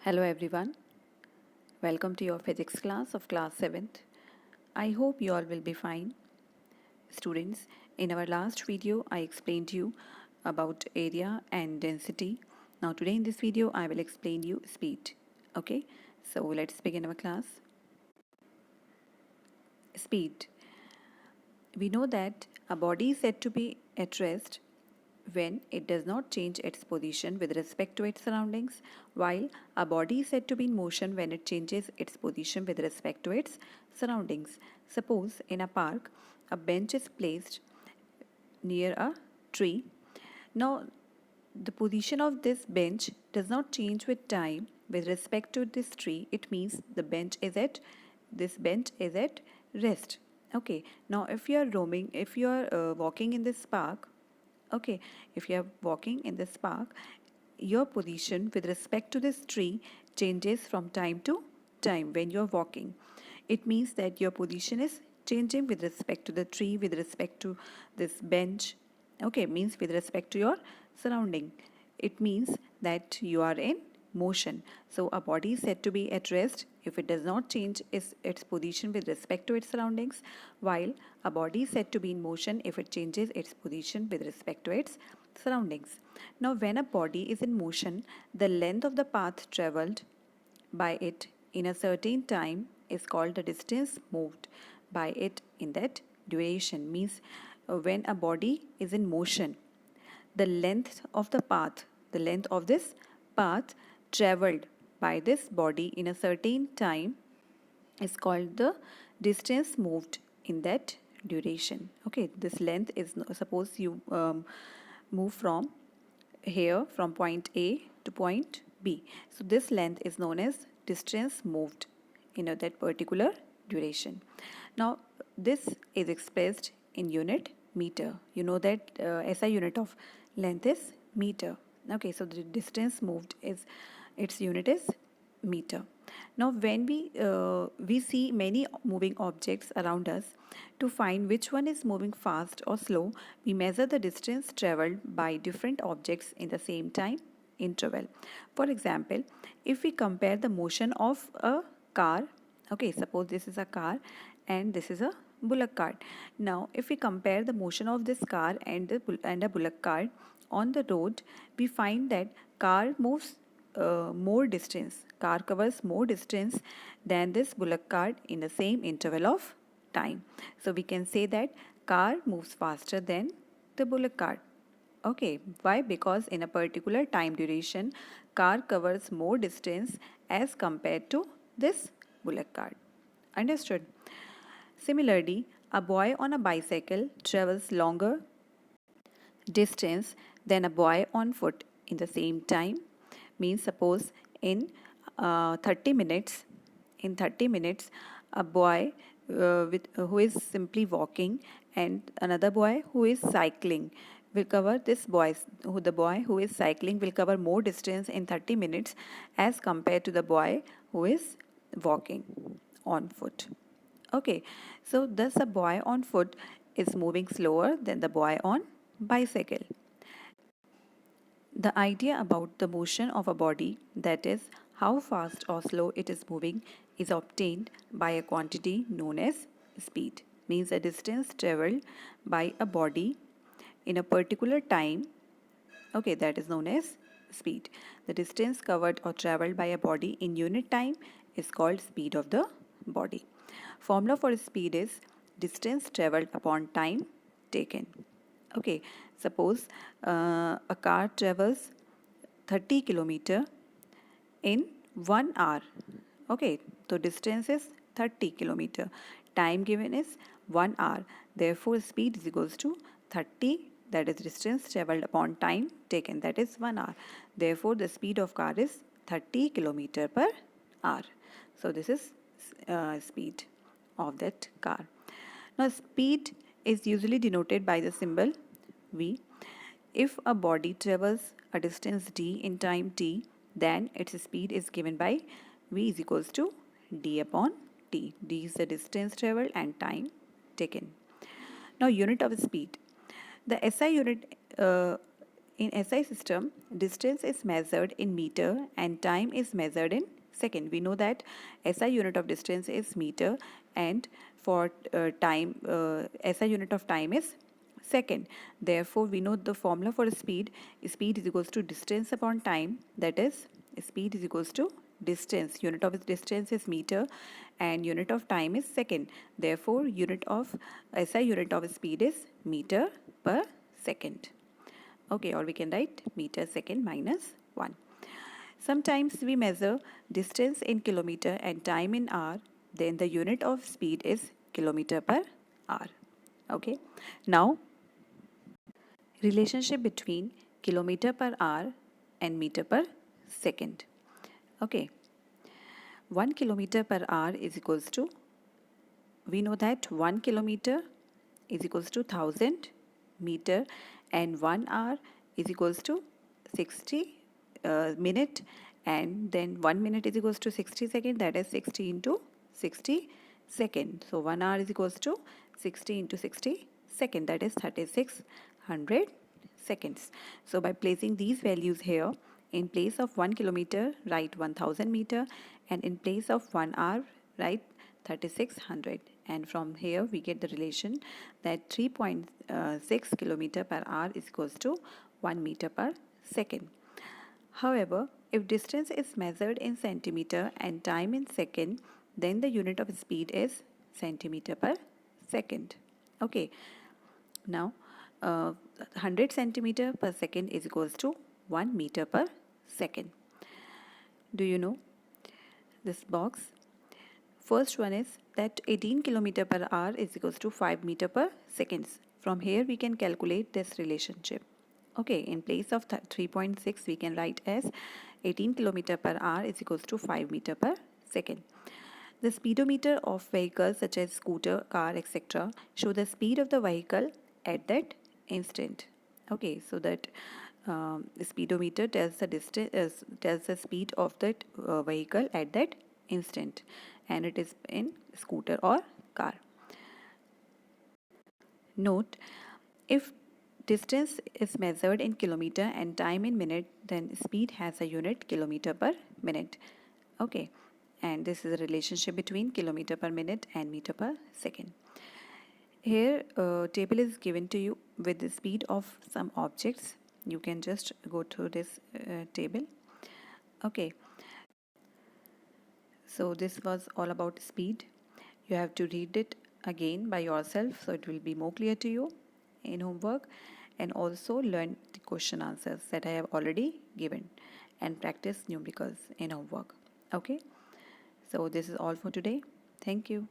Hello everyone, welcome to your physics class of class 7th. I hope you all will be fine. Students, in our last video I explained you about area and density. Now today in this video I will explain you speed. Okay, so let's begin our class. Speed. We know that a body is said to be at rest when it does not change its position with respect to its surroundings, while a body is said to be in motion when it changes its position with respect to its surroundings. Suppose in a park, a bench is placed near a tree. Now, the position of this bench does not change with time with respect to this tree. It means this bench is at rest. Okay, now if you are walking in this park, okay, if you are walking in this park, your position with respect to this tree changes from time to time when you are walking. It means that your position is changing with respect to the tree, with respect to this bench. Okay, means with respect to your surrounding. It means that you are in motion. So a body is said to be at rest if it does not change its position with respect to its surroundings, while a body is said to be in motion if it changes its position with respect to its surroundings. Now, when a body is in motion, the length of the path traveled by it in a certain time is called the distance moved by it in that duration. Means when a body is in motion, the length of the length of this path traveled by this body in a certain time is called the distance moved in that duration. Okay, this length is, suppose you move from here from point A to point B. So this length is known as distance moved in that particular duration. Now this is expressed in unit meter. You know that SI unit of length is meter. Okay, so the distance moved is, its unit is meter. Now when we see many moving objects around us, to find which one is moving fast or slow, we measure the distance traveled by different objects in the same time interval. For example, if we compare the motion of a car, okay, suppose this is a car and this is a bullock cart. Now if we compare the motion of this car and a bullock cart on the road, we find that car moves more distance. Car covers more distance than this bullock cart in the same interval of time. So we can say that car moves faster than the bullock cart. Okay, why? Because in a particular time duration, car covers more distance as compared to this bullock cart. Understood? Similarly, a boy on a bicycle travels longer distance than a boy on foot in the same time. Means suppose in 30 minutes, a boy who is simply walking and another boy who is cycling will cover the boy who is cycling will cover more distance in 30 minutes as compared to the boy who is walking on foot. Okay, so thus a boy on foot is moving slower than the boy on bicycle. The idea about the motion of a body, that is, how fast or slow it is moving, is obtained by a quantity known as speed. Means a distance traveled by a body in a particular time, okay, that is known as speed. The distance covered or traveled by a body in unit time is called speed of the body. Formula for speed is distance traveled upon time taken. Okay, suppose a car travels 30 kilometer in 1 hour. Okay, so distance is 30 kilometer. Time given is 1 hour. Therefore, speed is equals to 30, that is distance traveled upon time taken, that is 1 hour. Therefore, the speed of car is 30 kilometer per hour. So, this is speed of that car. Now, speed is usually denoted by the symbol V. If a body travels a distance d in time t, then its speed is given by V is equals to d upon t. D is the distance traveled and time taken. Now, unit of speed. The SI unit In SI system, distance is measured in meter and time is measured in second. We know that SI unit of distance is meter, and for SI unit of time is second. Therefore, we know the formula for speed. Speed is equals to distance upon time. That is, speed is equals to distance. Unit of distance is meter and unit of time is second. Therefore, unit of SI unit of speed is meter per second. Okay, or we can write meter second minus 1. Sometimes we measure distance in kilometer and time in hour. Then the unit of speed is kilometer per hour. Okay. Now, relationship between kilometer per hour and meter per second. Okay. 1 kilometer per hour is equals to, we know that 1 kilometer is equals to 1000 meter and 1 hour is equals to 60 minute, and then 1 minute is equals to 60 second, that is 60 into 60 second. So 1 hour is equals to 60 into 60 second, that is 3600 seconds. So by placing these values here, in place of 1 kilometer write 1000 meter, and in place of 1 hour write 3600, and from here we get the relation that 3.6 kilometer per hour is equals to 1 meter per second. However, if distance is measured in centimeter and time in second, then the unit of speed is centimeter per second. Okay, now 100 centimeter per second is equals to 1 meter per second. Do you know this box? First one is that 18 kilometer per hour is equals to 5 meter per seconds. From here we can calculate this relationship. Okay, in place of 3.6 we can write as 18 kilometer per hour is equals to 5 meter per second. The speedometer of vehicles such as scooter, car, etc. show the speed of the vehicle at that instant. Okay, so that the speedometer tells the distance, tells the speed of that vehicle at that instant, and it is in scooter or car. Note, if distance is measured in kilometer and time in minute, then speed has a unit kilometer per minute. Okay, and this is a relationship between kilometer per minute and meter per second. Here table is given to you with the speed of some objects. You can just go through this table. Okay, so this was all about speed. You have to read it again by yourself so it will be more clear to you in homework, and also learn the question answers that I have already given and practice numericals in homework. Okay, so this is all for today. Thank you.